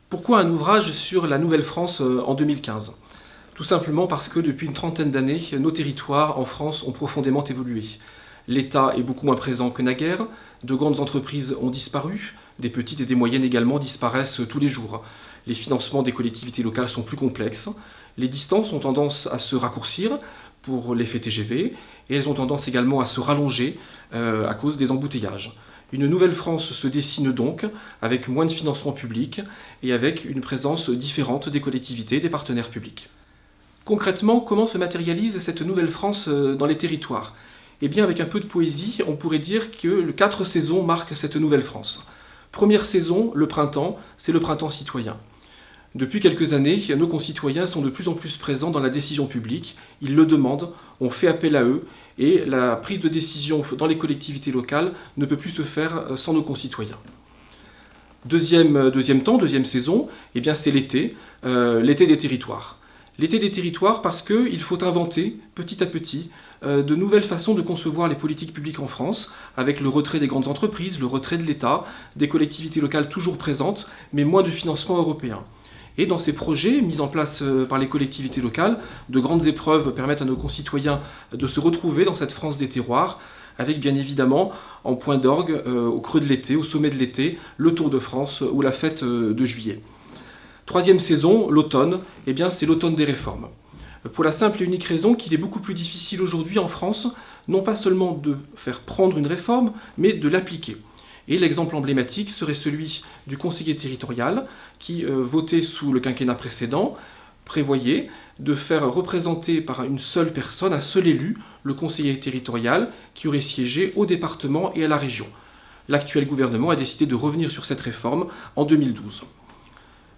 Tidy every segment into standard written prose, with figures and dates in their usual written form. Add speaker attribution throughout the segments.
Speaker 1: Pourquoi un ouvrage sur la Nouvelle-France en 2015? Tout simplement parce que depuis une trentaine d'années, nos territoires en France ont profondément évolué. L'État est beaucoup moins présent que naguère, de grandes entreprises ont disparu, des petites et des moyennes également disparaissent tous les jours. Les financements des collectivités locales sont plus complexes, les distances ont tendance à se raccourcir pour l'effet TGV, et elles ont tendance également à se rallonger à cause des embouteillages. Une nouvelle France se dessine donc, avec moins de financement public et avec une présence différente des collectivités et des partenaires publics. Concrètement, comment se matérialise cette nouvelle France dans les territoires? Eh bien, avec un peu de poésie, on pourrait dire que les 4 saisons marquent cette nouvelle France. Première saison, le printemps, c'est le printemps citoyen. Depuis quelques années, nos concitoyens sont de plus en plus présents dans la décision publique, ils le demandent, on fait appel à eux, et la prise de décision dans les collectivités locales ne peut plus se faire sans nos concitoyens. Deuxième saison, eh bien c'est l'été, l'été des territoires. L'été des territoires parce qu'il faut inventer petit à petit de nouvelles façons de concevoir les politiques publiques en France, avec le retrait des grandes entreprises, le retrait de l'État, des collectivités locales toujours présentes, mais moins de financement européen. Et dans ces projets mis en place par les collectivités locales, de grandes épreuves permettent à nos concitoyens de se retrouver dans cette France des terroirs, avec bien évidemment en point d'orgue, au creux de l'été, au sommet de l'été, le Tour de France ou la fête de juillet. Troisième saison, l'automne, eh bien c'est l'automne des réformes. Pour la simple et unique raison qu'il est beaucoup plus difficile aujourd'hui en France, non pas seulement de faire prendre une réforme, mais de l'appliquer. Et l'exemple emblématique serait celui du conseiller territorial qui, voté sous le quinquennat précédent, prévoyait de faire représenter par une seule personne, un seul élu, le conseiller territorial qui aurait siégé au département et à la région. L'actuel gouvernement a décidé de revenir sur cette réforme en 2012.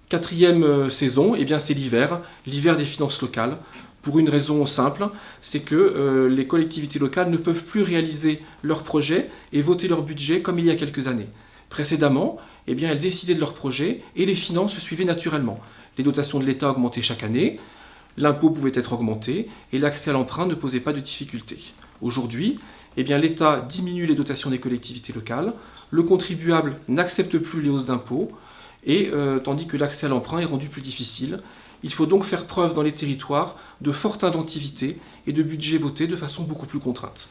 Speaker 1: Quatrième saison, eh bien c'est l'hiver des finances locales, pour une raison simple, c'est que les collectivités locales ne peuvent plus réaliser leurs projets et voter leur budget comme il y a quelques années. Précédemment, eh bien, elles décidaient de leurs projets et les finances suivaient naturellement. Les dotations de l'État augmentaient chaque année, l'impôt pouvait être augmenté et l'accès à l'emprunt ne posait pas de difficultés. Aujourd'hui, eh bien, l'État diminue les dotations des collectivités locales, le contribuable n'accepte plus les hausses d'impôts, et tandis que l'accès à l'emprunt est rendu plus difficile. Il faut donc faire preuve dans les territoires de forte inventivité et de budget voté de façon beaucoup plus contrainte.